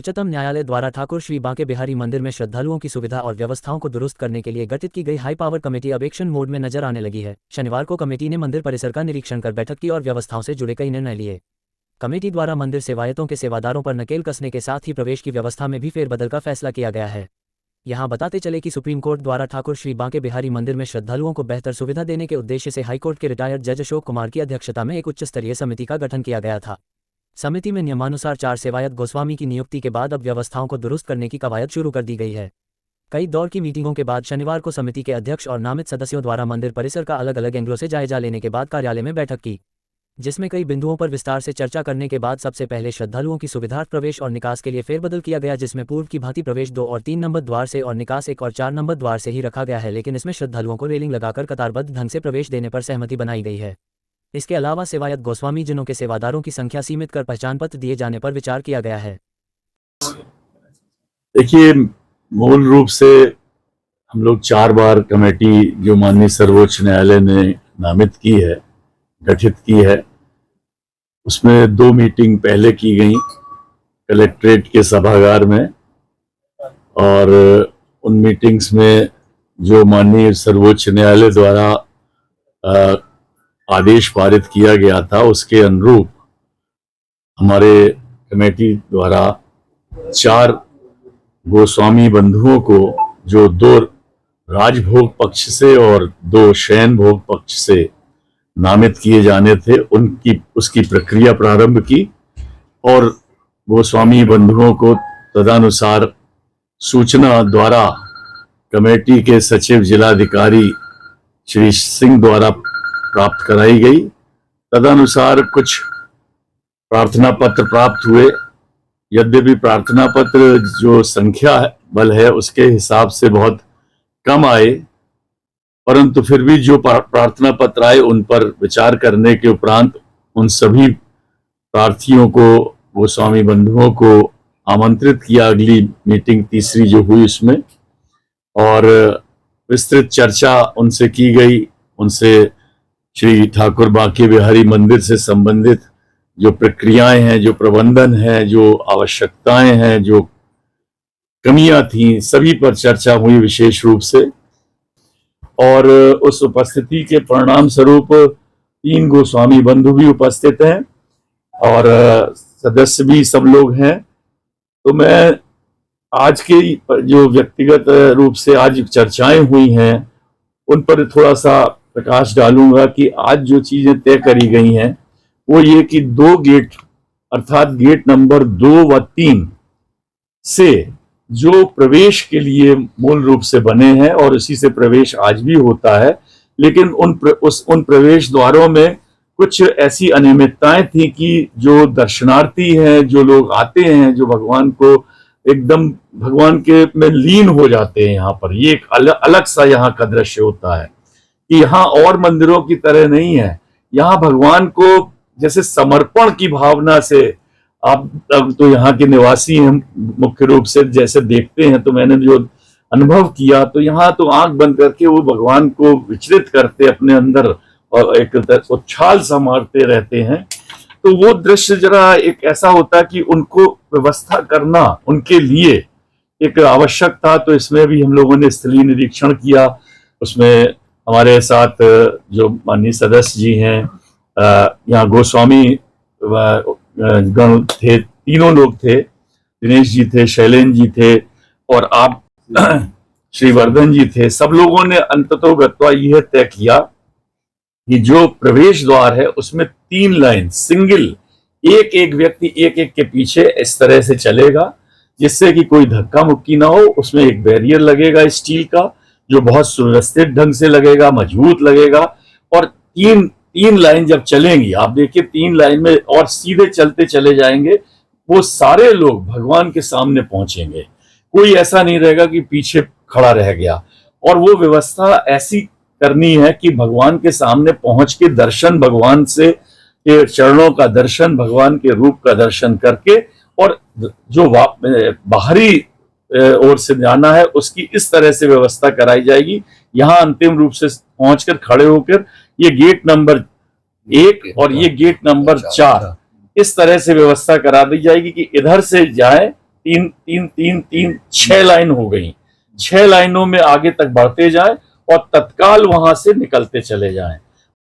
उच्चतम न्यायालय द्वारा ठाकुर श्री बांके बिहारी मंदिर में श्रद्धालुओं की सुविधा और व्यवस्थाओं को दुरुस्त करने के लिए गठित की गई हाई पावर कमेटी अब एक्शन मोड में नजर आने लगी है। शनिवार को कमेटी ने मंदिर परिसर का निरीक्षण कर बैठक की और व्यवस्थाओं से जुड़े कई निर्णय लिए। कमेटी द्वारा मंदिर सेवायतों के सेवादारों पर नकेल कसने के साथ ही प्रवेश की व्यवस्था में भी फेरबदल का फैसला किया गया है। यहाँ बताते चले कि सुप्रीम कोर्ट द्वारा ठाकुर श्री बांके बिहारी मंदिर में श्रद्धालुओं को बेहतर सुविधा देने के उद्देश्य से हाईकोर्ट के रिटायर्ड जज अशोक कुमार की अध्यक्षता में एक उच्च स्तरीय समिति का गठन किया गया था। समिति में नियमानुसार 4 सेवायत गोस्वामी की नियुक्ति के बाद अब व्यवस्थाओं को दुरुस्त करने की कवायद शुरू कर दी गई है। कई दौर की मीटिंगों के बाद शनिवार को समिति के अध्यक्ष और नामित सदस्यों द्वारा मंदिर परिसर का अलग अलग एंगलों से जायजा लेने के बाद कार्यालय में बैठक की, जिसमें कई बिंदुओं पर विस्तार से चर्चा करने के बाद सबसे पहले श्रद्धालुओं की सुविधार्थ प्रवेश और निकास के लिए फेरबदल किया गया, जिसमें पूर्व की भांति प्रवेश 2 और 3 नंबर द्वार से और निकास 1 और 4 नंबर द्वार से ही रखा गया है, लेकिन इसमें श्रद्धालुओं को रेलिंग लगाकर कतारबद्ध ढंग से प्रवेश देने पर सहमति बनाई गई है। इसके अलावा सेवायत गोस्वामी जिनों के सेवादारों की संख्या सीमित कर पहचान पत्र दिए जाने पर विचार किया गया है। देखिए, मूल रूप से हम लोग 4 बार कमेटी जो माननीय सर्वोच्च न्यायालय ने नामित की है, गठित की है, उसमें 2 मीटिंग पहले की गई कलेक्ट्रेट के सभागार में, और उन मीटिंग्स में जो माननीय सर्वोच्च न्यायालय द्वारा आदेश पारित किया गया था उसके अनुरूप हमारे कमेटी द्वारा 4 गोस्वामी बंधुओं को, जो 2 राजभोग पक्ष से और 2 शयन भोग पक्ष से नामित किए जाने थे, उसकी प्रक्रिया प्रारंभ की और गोस्वामी बंधुओं को तदनुसार सूचना द्वारा कमेटी के सचिव जिलाधिकारी श्री सिंह द्वारा प्राप्त कराई गई। तदनुसार कुछ प्रार्थना पत्र प्राप्त हुए। यद्यपि प्रार्थना पत्र जो संख्या बल है उसके हिसाब से बहुत कम आए, परंतु फिर भी जो प्रार्थना पत्र आए उन पर विचार करने के उपरांत उन सभी प्रार्थियों को, गोस्वामी बंधुओं को आमंत्रित किया अगली मीटिंग तीसरी जो हुई उसमें, और विस्तृत चर्चा उनसे की गई। उनसे श्री ठाकुर बांके बिहारी मंदिर से संबंधित जो प्रक्रियाएं हैं, जो प्रबंधन है, जो आवश्यकताएं हैं, जो कमियां थी, सभी पर चर्चा हुई विशेष रूप से। और उस उपस्थिति के परिणाम स्वरूप 3 गोस्वामी बंधु भी उपस्थित हैं और सदस्य भी सब लोग हैं। तो मैं आज के जो व्यक्तिगत रूप से आज चर्चाएं हुई हैं उन पर थोड़ा सा प्रकाश डालूंगा कि आज जो चीजें तय करी गई हैं वो ये कि 2 गेट अर्थात गेट नंबर 2 व 3 से जो प्रवेश के लिए मूल रूप से बने हैं और इसी से प्रवेश आज भी होता है, लेकिन उन प्रवेश द्वारों में कुछ ऐसी अनियमितताएं थी कि जो दर्शनार्थी हैं, जो लोग आते हैं, जो भगवान को एकदम भगवान के में लीन हो जाते हैं, यहाँ पर ये एक अलग सा यहाँ का दृश्य होता है कि यहाँ और मंदिरों की तरह नहीं है। यहाँ भगवान को जैसे समर्पण की भावना से आप तो यहाँ के निवासी हैं मुख्य रूप से, जैसे देखते हैं, तो मैंने जो अनुभव किया तो यहाँ तो आंख बंद करके वो भगवान को विचलित करते अपने अंदर और एक उछाल सा मारते रहते हैं। तो वो दृश्य जरा एक ऐसा होता है कि उनको व्यवस्था करना उनके लिए एक आवश्यक था। तो इसमें भी हम लोगों ने स्थलीय निरीक्षण किया। उसमें हमारे साथ जो माननीय सदस्य जी हैं, यहाँ गोस्वामी गण थे, 3 लोग थे, दिनेश जी थे, शैलेंद्र जी थे और आप श्रीवर्धन जी थे। सब लोगों ने अंततोगत्वा यह तय किया कि जो प्रवेश द्वार है उसमें 3 लाइन सिंगल, एक व्यक्ति एक के पीछे इस तरह से चलेगा, जिससे कि कोई धक्का मुक्की ना हो। उसमें एक बैरियर लगेगा स्टील का, जो बहुत सुव्यवस्थित ढंग से लगेगा, मजबूत लगेगा। और 3 लाइन जब चलेंगी, आप देखिए 3 लाइन में और सीधे चलते चले जाएंगे, वो सारे लोग भगवान के सामने पहुंचेंगे। कोई ऐसा नहीं रहेगा कि पीछे खड़ा रह गया। और वो व्यवस्था ऐसी करनी है कि भगवान के सामने पहुंच के दर्शन, भगवान से के चरणों का दर्शन, भगवान के रूप का दर्शन करके, और जो बाहरी ओर से जाना है उसकी इस तरह से व्यवस्था कराई जाएगी। यहाँ अंतिम रूप से पहुंचकर खड़े होकर ये गेट नंबर 1 और ये गेट नंबर 4 इस तरह से व्यवस्था करा दी जाएगी कि इधर से जाए तीन तीन तीन तीन 6 लाइन हो गई। 6 लाइनों में आगे तक बढ़ते जाए और तत्काल वहां से निकलते चले जाएं।